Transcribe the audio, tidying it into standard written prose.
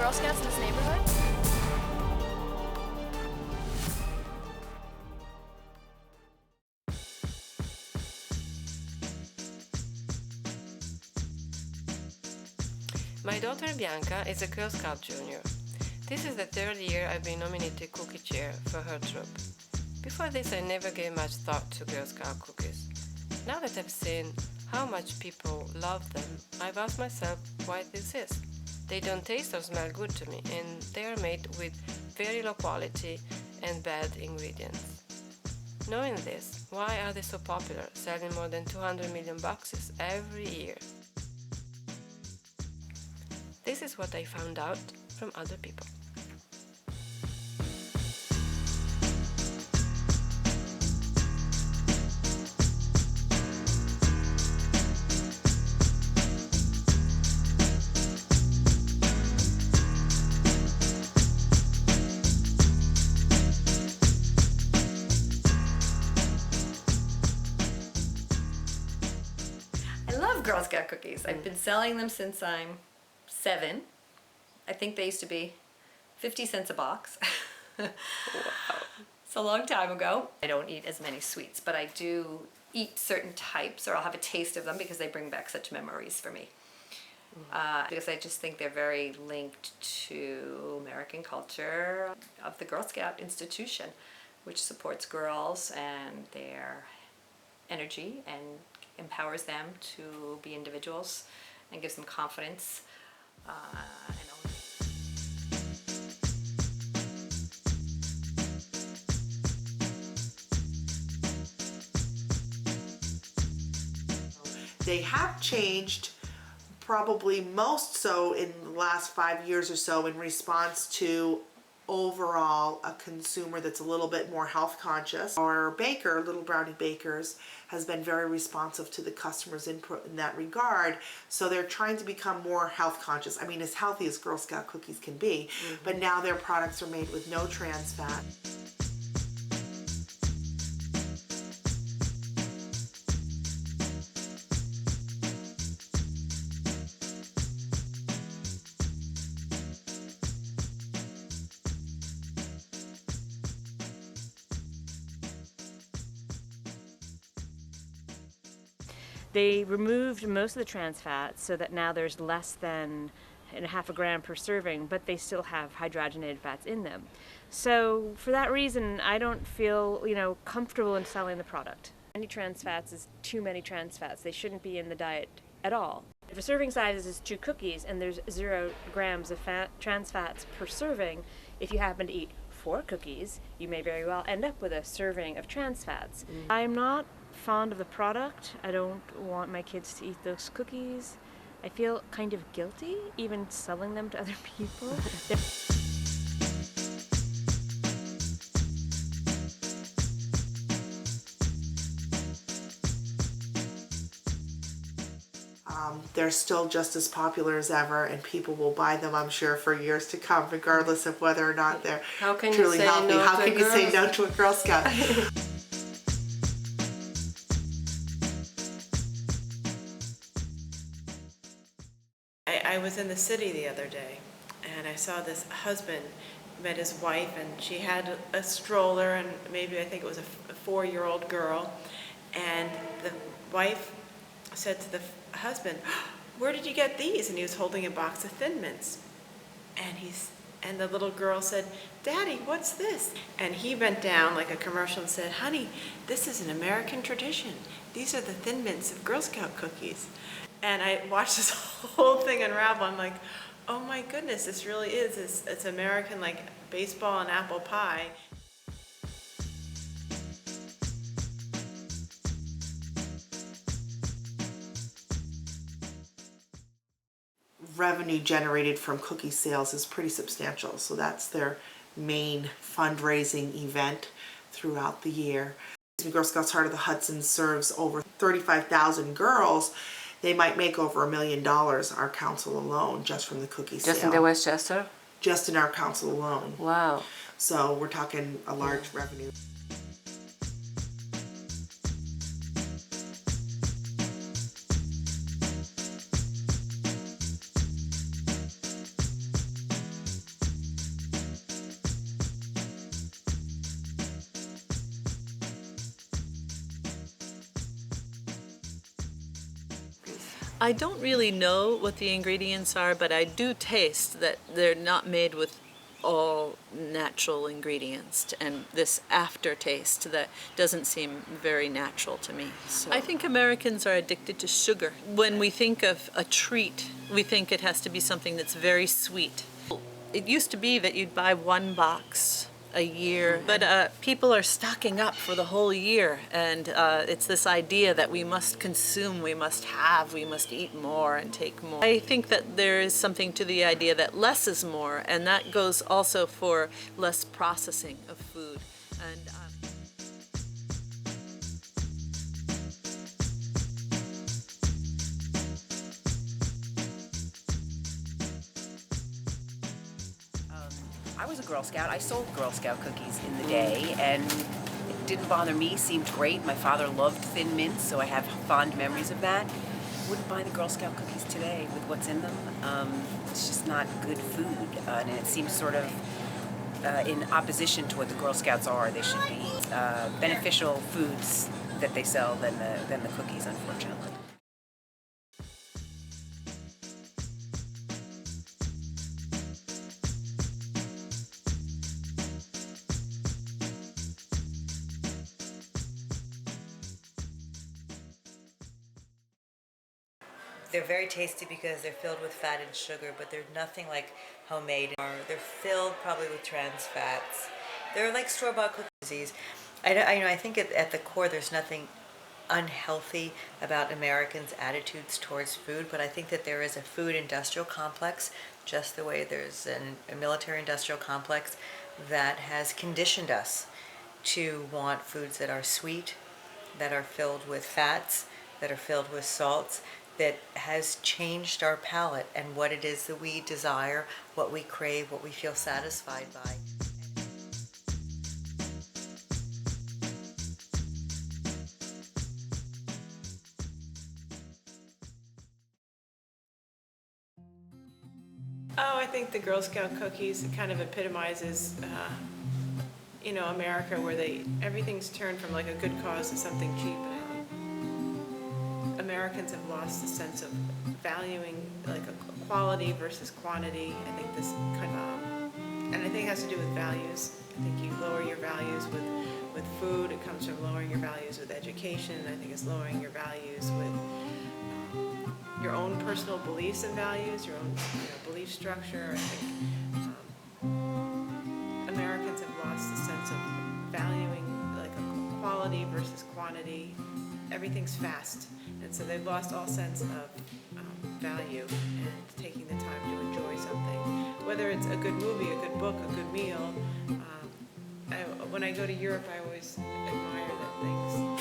Girl Scouts in this neighborhood? My daughter Bianca is a Girl Scout Junior. This is the third year I've been nominated cookie chair for her troop. Before this, I never gave much thought to Girl Scout cookies. Now that I've seen how much people love them, I've asked myself why this is. They don't taste or smell good to me, and they are made with very low quality and bad ingredients. Knowing this, why are they so popular, selling more than 200 million boxes every year? This is what I found out from other people. I love Girl Scout cookies. I've been selling them since I'm 7. I think they used to be 50 cents a box. Wow. It's a long time ago. I don't eat as many sweets, but I do eat certain types, or I'll have a taste of them because they bring back such memories for me. Because I just think they're very linked to American culture of the Girl Scout institution, which supports girls and their energy and empowers them to be individuals and gives them confidence. And They have changed, probably most so in the last 5 years or so, in response to overall a consumer that's a little bit more health conscious. Our baker, Little Brownie Bakers, has been very responsive to the customers' input in that regard. So they're trying to become more health conscious. I mean, as healthy as Girl Scout cookies can be, but now their products are made with no trans fat. They removed most of the trans fats so that now there's less than half a gram per serving, but they still have hydrogenated fats in them. So for that reason, I don't feel, comfortable in selling the product. Any trans fats is too many trans fats. They shouldn't be in the diet at all. If a serving size is 2 cookies and there's 0 grams of trans fats per serving, if you happen to eat 4 cookies, you may very well end up with a serving of trans fats. I'm not fond of the product. I don't want my kids to eat those cookies. I feel kind of guilty even selling them to other people. They're still just as popular as ever, and people will buy them, I'm sure, for years to come, regardless of whether or not they're truly healthy. How can you say no to a Girl Scout? I was in the city the other day, and I saw this husband met his wife, and she had a stroller, and maybe I think it was a 4-year-old girl, and the wife said to the husband, "Where did you get these?" And he was holding a box of Thin Mints, and the little girl said, "Daddy, what's this?" And he bent down like a commercial and said, "Honey, this is an American tradition. These are the Thin Mints of Girl Scout cookies." And I watched this whole thing unravel. I'm like, oh my goodness, this really is. It's American, like baseball and apple pie. Revenue generated from cookie sales is pretty substantial, so that's their main fundraising event throughout the year. Girl Scouts Heart of the Hudson serves over 35,000 girls. They might make over $1 million, our council alone, just from the cookie sale. Just in the Westchester? Just in our council alone. Wow. So we're talking a large revenue. I don't really know what the ingredients are, but I do taste that they're not made with all natural ingredients, and this aftertaste that doesn't seem very natural to me. So I think Americans are addicted to sugar. When we think of a treat, we think it has to be something that's very sweet. It used to be that you'd buy one box a year, but people are stocking up for the whole year, and it's this idea that we must consume, we must have, we must eat more and take more. I think that there is something to the idea that less is more, and that goes also for less processing of food. And I was a Girl Scout. I sold Girl Scout cookies in the day, and it didn't bother me. Seemed great. My father loved Thin Mints, so I have fond memories of that. Wouldn't buy the Girl Scout cookies today with what's in them. It's just not good food, and it seems sort of in opposition to what the Girl Scouts are. They should be beneficial foods that they sell than the cookies, unfortunately. They're very tasty because they're filled with fat and sugar, but they're nothing like homemade. They're filled probably with trans fats. They're like store-bought cookies. I think at the core there's nothing unhealthy about Americans' attitudes towards food, but I think that there is a food industrial complex, just the way there's a military industrial complex that has conditioned us to want foods that are sweet, that are filled with fats, that are filled with salts, that has changed our palate and what it is that we desire, what we crave, what we feel satisfied by. Oh, I think the Girl Scout cookies kind of epitomizes, America, where everything's turned from like a good cause to something cheap. Americans have lost the sense of valuing like a quality versus quantity. I think this kind of, and I think it has to do with values. I think you lower your values with food. It comes from lowering your values with education. I think it's lowering your values with your own personal beliefs and values, your own belief structure. I think Americans have lost the sense of valuing like a quality versus quantity. Everything's fast, and so they've lost all sense of value and taking the time to enjoy something. Whether it's a good movie, a good book, a good meal. When I go to Europe, I always admire that things